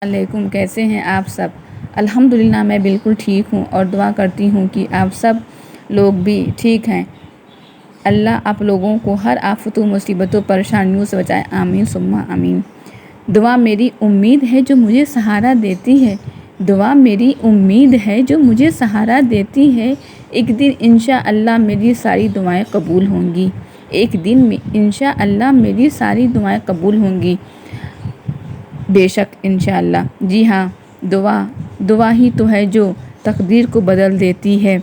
علیکم، کیسے ہیں آپ سب؟ الحمدللہ میں بالکل ٹھیک ہوں اور دعا کرتی ہوں کہ آپ سب لوگ بھی ٹھیک ہیں۔ اللہ آپ لوگوں کو ہر آفت و مصیبتوں پریشانیوں سے بچائے، آمین ثم آمین۔ دعا میری امید ہے جو مجھے سہارا دیتی ہے، دعا میری امید ہے جو مجھے سہارا دیتی ہے۔ ایک دن انشاءاللہ میری ساری دعائیں قبول ہوں گی، ایک دن میں انشاءاللہ میری ساری دعائیں قبول ہوں گی، بے شک انشاءاللہ۔ جی ہاں، دعا ہی تو ہے جو تقدیر کو بدل دیتی ہے،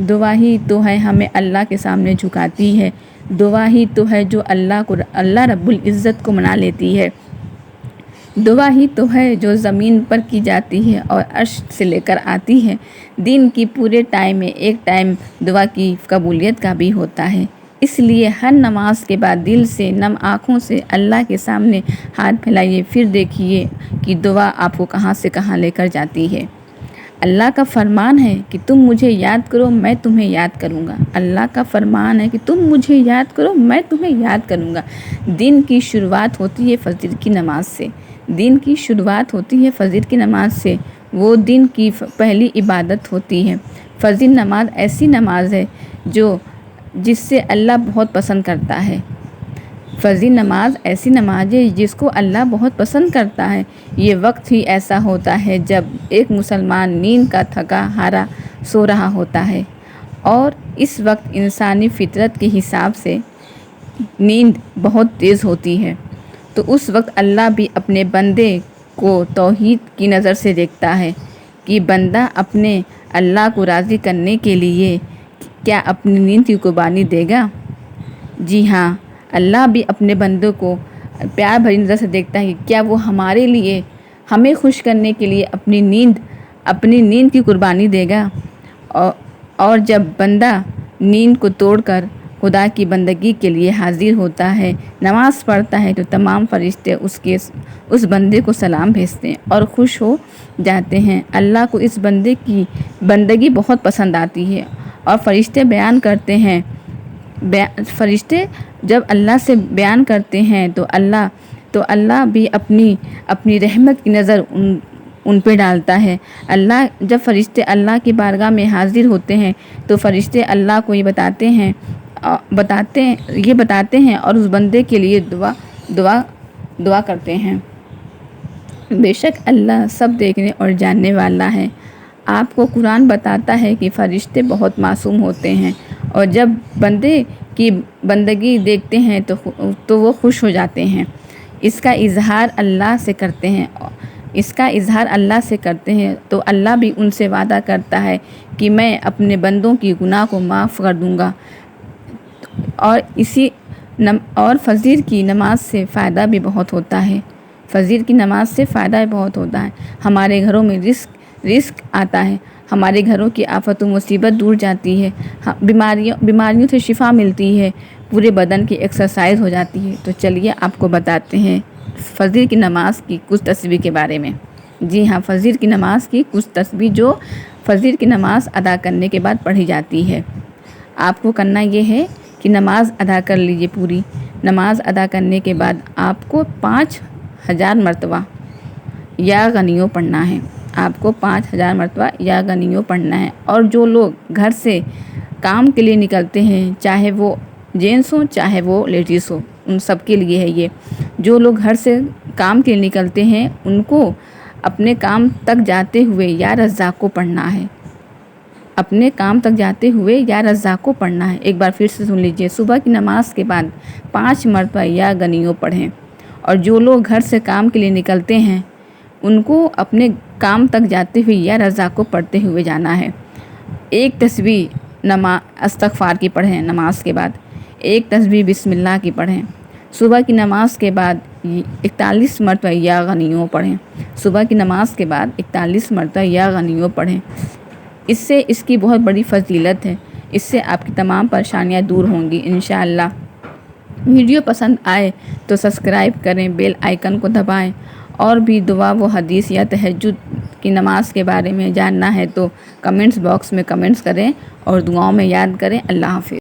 دعا ہی تو ہے ہمیں اللہ کے سامنے جھکاتی ہے، دعا ہی تو ہے جو اللہ رب العزت کو منا لیتی ہے، دعا ہی تو ہے جو زمین پر کی جاتی ہے اور عرش سے لے کر آتی ہے۔ دن کی پورے ٹائم میں ایک ٹائم دعا کی قبولیت کا بھی ہوتا ہے، اس لیے ہر نماز کے بعد دل سے نم آنکھوں سے اللہ کے سامنے ہاتھ پھیلائیے، پھر دیکھیے کہ دعا آپ کو کہاں سے کہاں لے کر جاتی ہے۔ اللہ کا فرمان ہے کہ تم مجھے یاد کرو میں تمہیں یاد کروں گا، اللہ کا فرمان ہے کہ تم مجھے یاد کرو میں تمہیں یاد کروں گا۔ دن کی شروعات ہوتی ہے فجر کی نماز سے، دن کی شروعات ہوتی ہے فجر کی نماز سے، وہ دن کی پہلی عبادت ہوتی ہے۔ فجر نماز ایسی نماز ہے جس سے اللہ بہت پسند کرتا ہے، فجر نماز ایسی نماز ہے جس کو اللہ بہت پسند کرتا ہے۔ یہ وقت ہی ایسا ہوتا ہے جب ایک مسلمان نیند کا تھکا ہارا سو رہا ہوتا ہے، اور اس وقت انسانی فطرت کے حساب سے نیند بہت تیز ہوتی ہے، تو اس وقت اللہ بھی اپنے بندے کو توحید کی نظر سے دیکھتا ہے کہ بندہ اپنے اللہ کو راضی کرنے کے لیے کیا اپنی نیند کی قربانی دے گا۔ جی ہاں، اللہ بھی اپنے بندوں کو پیار بھری نظر سے دیکھتا ہے کہ کیا وہ ہمارے لیے، ہمیں خوش کرنے کے لیے اپنی نیند کی قربانی دے گا۔ اور جب بندہ نیند کو توڑ کر خدا کی بندگی کے لیے حاضر ہوتا ہے، نماز پڑھتا ہے، تو تمام فرشتے اس بندے کو سلام بھیجتے ہیں اور خوش ہو جاتے ہیں۔ اللہ کو اس بندے کی بندگی بہت پسند آتی ہے، اور فرشتے بیان کرتے ہیں، فرشتے جب اللہ سے بیان کرتے ہیں تو اللہ بھی اپنی رحمت کی نظر ان پہ ڈالتا ہے۔ جب فرشتے اللہ کی بارگاہ میں حاضر ہوتے ہیں تو فرشتے اللہ کو یہ بتاتے ہیں اور اس بندے کے لیے دعا کرتے ہیں۔ بے شک اللہ سب دیکھنے اور جاننے والا ہے۔ آپ کو قرآن بتاتا ہے کہ فرشتے بہت معصوم ہوتے ہیں، اور جب بندے کی بندگی دیکھتے ہیں تو وہ خوش ہو جاتے ہیں، اس کا اظہار اللہ سے کرتے ہیں تو اللہ بھی ان سے وعدہ کرتا ہے کہ میں اپنے بندوں کی گناہ کو معاف کر دوں گا۔ اور فجر کی نماز سے فائدہ بھی بہت ہوتا ہے، فجر کی نماز سے فائدہ بھی بہت ہوتا ہے۔ ہمارے گھروں میں رزق آتا ہے، ہمارے گھروں کی آفت و مصیبت دور جاتی ہے، بیماریوں سے شفا ملتی ہے، پورے بدن کی ایکسرسائز ہو جاتی ہے۔ تو چلیے آپ کو بتاتے ہیں فجر کی نماز کی کچھ تسبیح کے بارے میں۔ جی ہاں، فجر کی نماز کی کچھ تسبیح جو فجر کی نماز ادا کرنے کے بعد پڑھی جاتی ہے۔ آپ کو کرنا یہ ہے کہ نماز ادا کر لیجیے، پوری نماز ادا کرنے کے بعد آپ کو 5000 مرتبہ یا غنیوں پڑھنا ہے، آپ کو 5000 مرتبہ یا غنیوں پڑھنا ہے۔ اور جو لوگ گھر سے کام کے لیے نکلتے ہیں، چاہے وہ جینٹس ہوں چاہے وہ لیڈیز ہوں، ان سب کے لیے ہے یہ۔ جو لوگ گھر سے کام کے لیے نکلتے ہیں ان کو اپنے کام تک جاتے ہوئے یا رزاق کو پڑھنا ہے، اپنے کام تک جاتے ہوئے یا رزاق کو پڑھنا ہے۔ ایک بار پھر سے سن لیجئے، صبح کی نماز کے بعد 5 مرتبہ یا غنیوں پڑھیں، اور جو لوگ گھر سے کام کے لیے نکلتے ہیں ان کو اپنے کام تک جاتے ہوئے یا رزاق کو پڑھتے ہوئے جانا ہے۔ ایک تسبیح استغفار کی پڑھیں نماز کے بعد، ایک تسبیح بسم اللہ کی پڑھیں۔ صبح کی نماز کے بعد 41 مرتبہ یا غنیوں پڑھیں، صبح کی نماز کے بعد 41 مرتبہ یا غنیوں پڑھیں۔ اس کی بہت بڑی فضیلت ہے، اس سے آپ کی تمام پریشانیاں دور ہوں گی انشاءاللہ۔ ویڈیو پسند آئے تو سبسکرائب کریں، بیل آئیکن کو دبائیں، اور بھی دعا و حدیث یا تہجد کی نماز کے بارے میں جاننا ہے تو کمنٹس باکس میں کمنٹس کریں اور دعاؤں میں یاد کریں۔ اللہ حافظ۔